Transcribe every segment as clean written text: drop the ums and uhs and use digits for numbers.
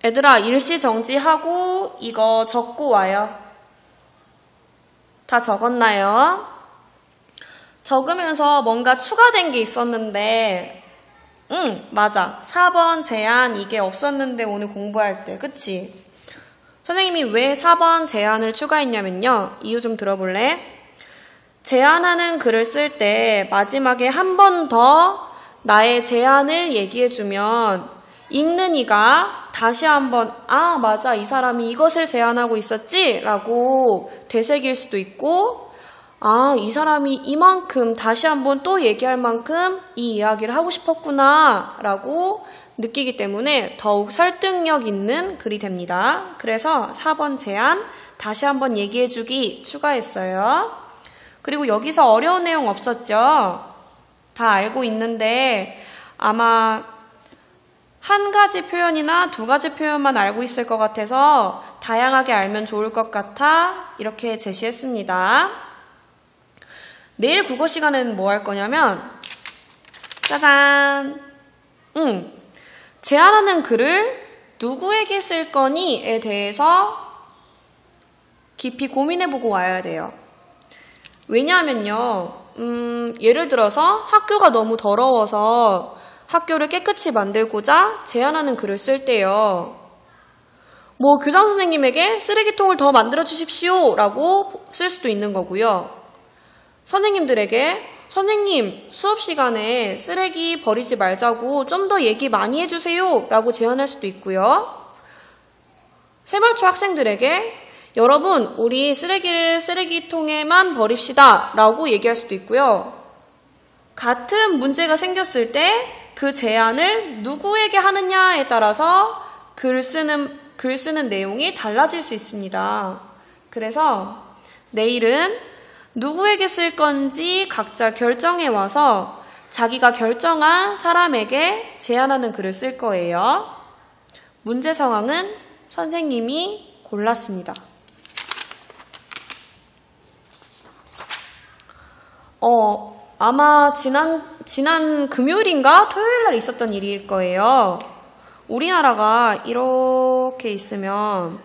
얘들아, 일시정지하고 이거 적고 와요. 다 적었나요? 적으면서 뭔가 추가된 게 있었는데 맞아. 4번 제안 이게 없었는데 오늘 공부할 때. 그치? 선생님이 왜 4번 제안을 추가했냐면요. 이유 좀 들어볼래? 제안하는 글을 쓸 때 마지막에 한 번 더 나의 제안을 얘기해주면 읽는 이가 다시 한번 아 맞아 이 사람이 이것을 제안하고 있었지? 라고 되새길 수도 있고 아 이 사람이 이만큼 다시 한번 또 얘기할 만큼 이 이야기를 하고 싶었구나 라고 느끼기 때문에 더욱 설득력 있는 글이 됩니다. 그래서 4번 제안 다시 한번 얘기해주기 추가했어요. 그리고 여기서 어려운 내용 없었죠? 다 알고 있는데 아마 한 가지 표현이나 두 가지 표현만 알고 있을 것 같아서 다양하게 알면 좋을 것 같아 이렇게 제시했습니다. 내일 국어 시간에는 뭐 할 거냐면 짜잔! 제안하는 글을 누구에게 쓸 거니에 대해서 깊이 고민해보고 와야 돼요. 왜냐하면요. 예를 들어서 학교가 너무 더러워서 학교를 깨끗이 만들고자 제안하는 글을 쓸 때요. 뭐 교장 선생님에게 쓰레기통을 더 만들어 주십시오 라고 쓸 수도 있는 거고요. 선생님들에게 선생님 수업 시간에 쓰레기 버리지 말자고 좀 더 얘기 많이 해주세요 라고 제안할 수도 있고요. 새말초 학생들에게 여러분 우리 쓰레기를 쓰레기통에만 버립시다 라고 얘기할 수도 있고요. 같은 문제가 생겼을 때 그 제안을 누구에게 하느냐에 따라서 글 쓰는 내용이 달라질 수 있습니다. 그래서 내일은 누구에게 쓸 건지 각자 결정해 와서 자기가 결정한 사람에게 제안하는 글을 쓸 거예요. 문제 상황은 선생님이 골랐습니다. 아마 지난 금요일인가 토요일 날 있었던 일일 거예요. 우리나라가 이렇게 있으면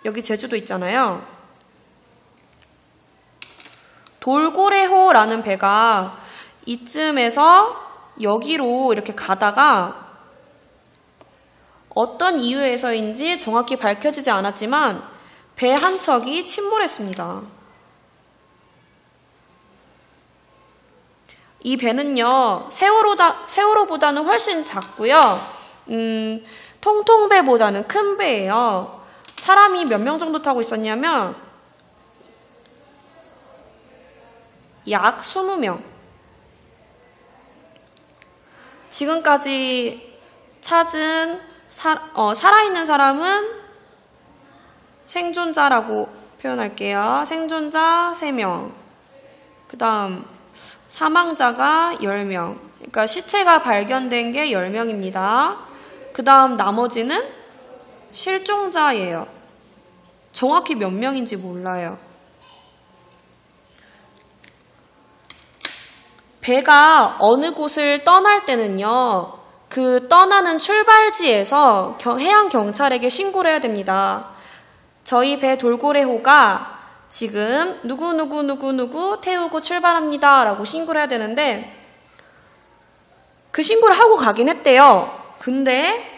여기 제주도 있잖아요. 돌고래호라는 배가 이쯤에서 여기로 이렇게 가다가 어떤 이유에서인지 정확히 밝혀지지 않았지만 배 한 척이 침몰했습니다. 이 배는요, 세월호보다는 훨씬 작고요. 통통배보다는 큰 배예요. 사람이 몇 명 정도 타고 있었냐면 약 20명. 지금까지 찾은 살아있는 사람은 생존자라고 표현할게요. 생존자 3명. 그 다음 사망자가 10명. 그러니까 시체가 발견된 게 10명입니다. 그 다음 나머지는 실종자예요. 정확히 몇 명인지 몰라요. 배가 어느 곳을 떠날 때는요. 그 떠나는 출발지에서 해양경찰에게 신고를 해야 됩니다. 저희 배 돌고래호가 지금 누구 태우고 출발합니다 라고 신고를 해야 되는데 그 신고를 하고 가긴 했대요. 근데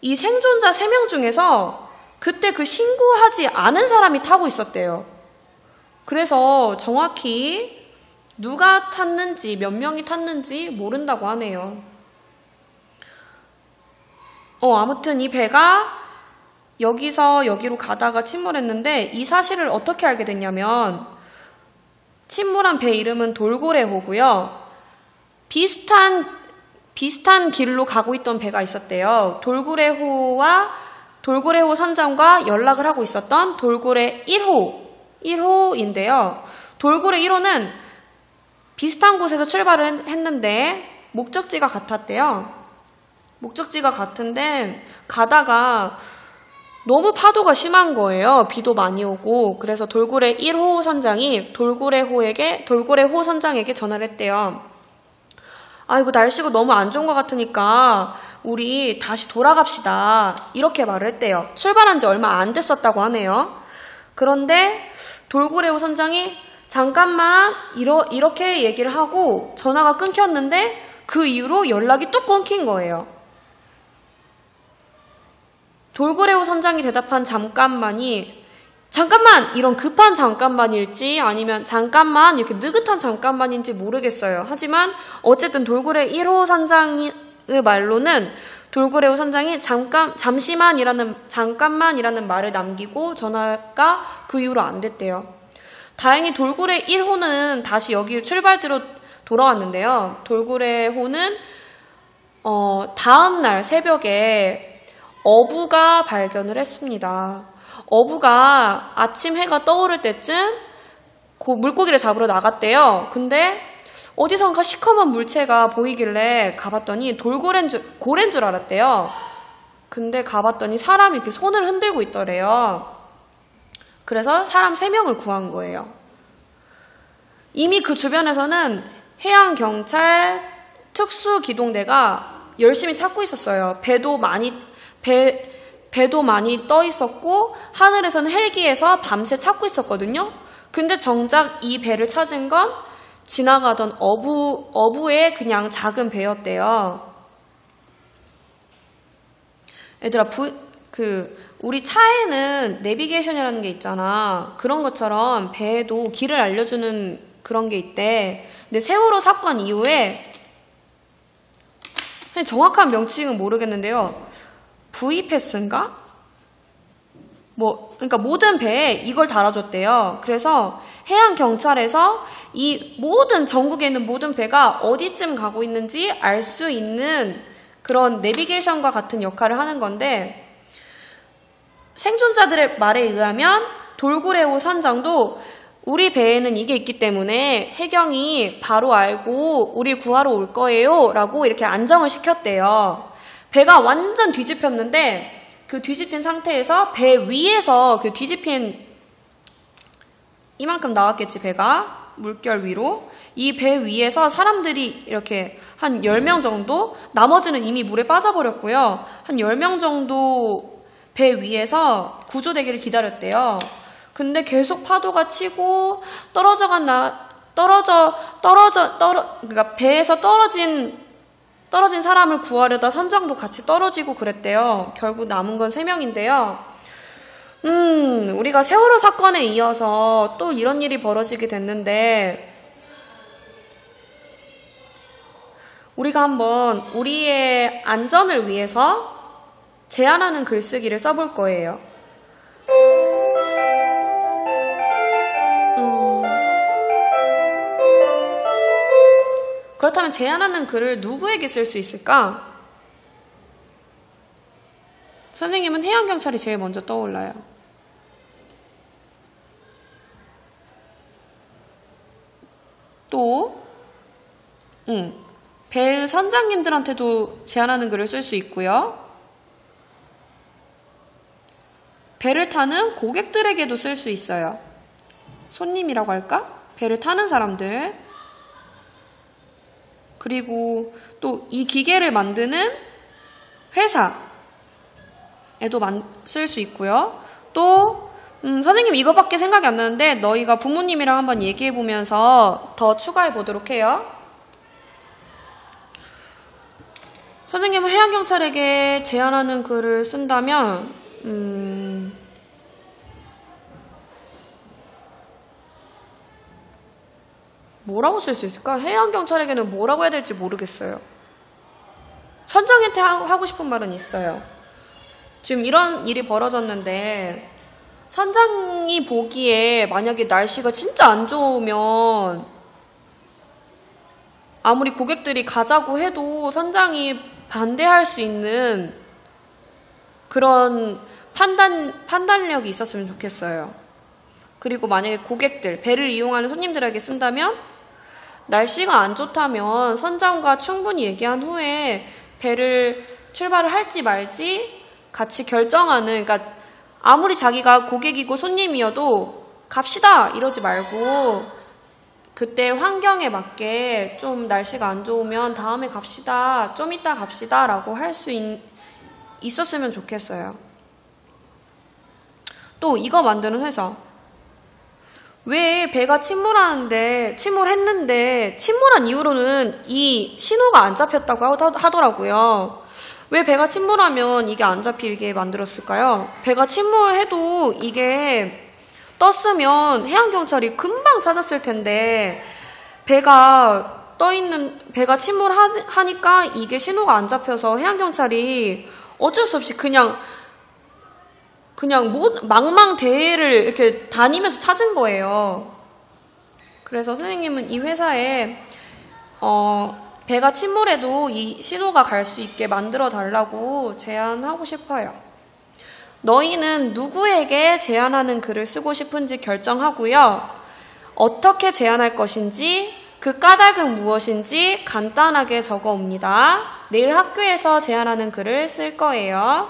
이 생존자 3명 중에서 그때 그 신고하지 않은 사람이 타고 있었대요. 그래서 정확히 누가 탔는지 몇 명이 탔는지 모른다고 하네요. 아무튼 이 배가 여기서 여기로 가다가 침몰했는데 이 사실을 어떻게 알게 됐냐면 침몰한 배 이름은 돌고래호고요. 비슷한 길로 가고 있던 배가 있었대요. 돌고래호 선장과 연락을 하고 있었던 돌고래 1호인데요. 돌고래 1호는 비슷한 곳에서 출발을 했는데 목적지가 같았대요. 목적지가 같은데 가다가 너무 파도가 심한 거예요. 비도 많이 오고. 그래서 돌고래 1호 선장이 돌고래호 선장에게 전화를 했대요. 아이고 날씨가 너무 안 좋은 것 같으니까 우리 다시 돌아갑시다. 이렇게 말을 했대요. 출발한 지 얼마 안 됐었다고 하네요. 그런데 돌고래호 선장이 잠깐만 이렇게 얘기를 하고 전화가 끊겼는데 그 이후로 연락이 뚝 끊긴 거예요. 돌고래호 선장이 대답한 잠깐만이 잠깐만! 이런 급한 잠깐만일지 아니면 잠깐만 이렇게 느긋한 잠깐만인지 모르겠어요. 하지만 어쨌든 돌고래 1호 선장의 말로는 돌고래호 선장이 잠깐만이라는 말을 남기고 전화가 그 이후로 안 됐대요. 다행히 돌고래 1호는 다시 여기 출발지로 돌아왔는데요. 돌고래호는 다음날 새벽에 어부가 발견을 했습니다. 어부가 아침 해가 떠오를 때쯤 물고기를 잡으러 나갔대요. 근데 어디선가 시커먼 물체가 보이길래 가봤더니 고래인 줄 알았대요. 근데 가봤더니 사람이 이렇게 손을 흔들고 있더래요. 그래서 사람 3명을 구한 거예요. 이미 그 주변에서는 해양경찰 특수기동대가 열심히 찾고 있었어요. 배도 많이 떠 있었고 하늘에서는 헬기에서 밤새 찾고 있었거든요. 근데 정작 이 배를 찾은 건 지나가던 어부의 그냥 작은 배였대요. 얘들아, 우리 차에는 내비게이션이라는 게 있잖아. 그런 것처럼 배에도 길을 알려주는 그런 게 있대. 근데 세월호 사건 이후에 정확한 명칭은 모르겠는데요. V패스인가? 그러니까 모든 배에 이걸 달아줬대요. 그래서 해양경찰에서 전국에 있는 모든 배가 어디쯤 가고 있는지 알 수 있는 그런 내비게이션과 같은 역할을 하는 건데, 생존자들의 말에 의하면 돌고래호 선장도 우리 배에는 이게 있기 때문에 해경이 바로 알고 우리 구하러 올 거예요 라고 이렇게 안정을 시켰대요. 배가 완전 뒤집혔는데 그 뒤집힌 상태에서 배 위에서 그 뒤집힌 이만큼 나왔겠지, 배가 물결 위로. 이 배 위에서 사람들이 이렇게 한 10명 정도, 나머지는 이미 물에 빠져버렸고요. 한 10명 정도 배 위에서 구조되기를 기다렸대요. 근데 계속 파도가 치고 그러니까 배에서 떨어진 사람을 구하려다 선장도 같이 떨어지고 그랬대요. 결국 남은 건 3명인데요. 우리가 세월호 사건에 이어서 또 이런 일이 벌어지게 됐는데, 우리가 한번 우리의 안전을 위해서 제안하는 글쓰기를 써볼 거예요. 그렇다면 제안하는 글을 누구에게 쓸 수 있을까? 선생님은 해양경찰이 제일 먼저 떠올라요. 또 배의 선장님들한테도 제안하는 글을 쓸 수 있고요. 배를 타는 고객들에게도 쓸 수 있어요. 손님이라고 할까? 배를 타는 사람들. 그리고 또 이 기계를 만드는 회사에도 쓸 수 있고요. 또 선생님 이거밖에 생각이 안 나는데 너희가 부모님이랑 한번 얘기해보면서 더 추가해 보도록 해요. 선생님은 해양경찰에게 제안하는 글을 쓴다면 뭐라고 쓸 수 있을까? 해양경찰에게는 뭐라고 해야 될지 모르겠어요. 선장한테 하고 싶은 말은 있어요. 지금 이런 일이 벌어졌는데 선장이 보기에 만약에 날씨가 진짜 안 좋으면 아무리 고객들이 가자고 해도 선장이 반대할 수 있는 그런 판단력이 있었으면 좋겠어요. 그리고 만약에 고객들, 배를 이용하는 손님들에게 쓴다면 날씨가 안 좋다면 선장과 충분히 얘기한 후에 배를 출발을 할지 말지 같이 결정하는, 그러니까 아무리 자기가 고객이고 손님이어도 갑시다 이러지 말고 그때 환경에 맞게 좀 날씨가 안 좋으면 다음에 갑시다, 좀 이따 갑시다 라고 할 수 있었으면 좋겠어요. 또 이거 만드는 회사. 왜 배가 침몰했는데 침몰한 이후로는 이 신호가 안 잡혔다고 하더라고요. 왜 배가 침몰하면 이게 안 잡히게 만들었을까요? 배가 침몰해도 이게 떴으면 해양경찰이 금방 찾았을 텐데 배가 침몰하니까 이게 신호가 안 잡혀서 해양경찰이 어쩔 수 없이 그냥 망망대해를 이렇게 다니면서 찾은 거예요. 그래서 선생님은 이 회사에 배가 침몰해도 이 신호가 갈 수 있게 만들어 달라고 제안하고 싶어요. 너희는 누구에게 제안하는 글을 쓰고 싶은지 결정하고요. 어떻게 제안할 것인지, 그 까닭은 무엇인지 간단하게 적어 옵니다. 내일 학교에서 제안하는 글을 쓸 거예요.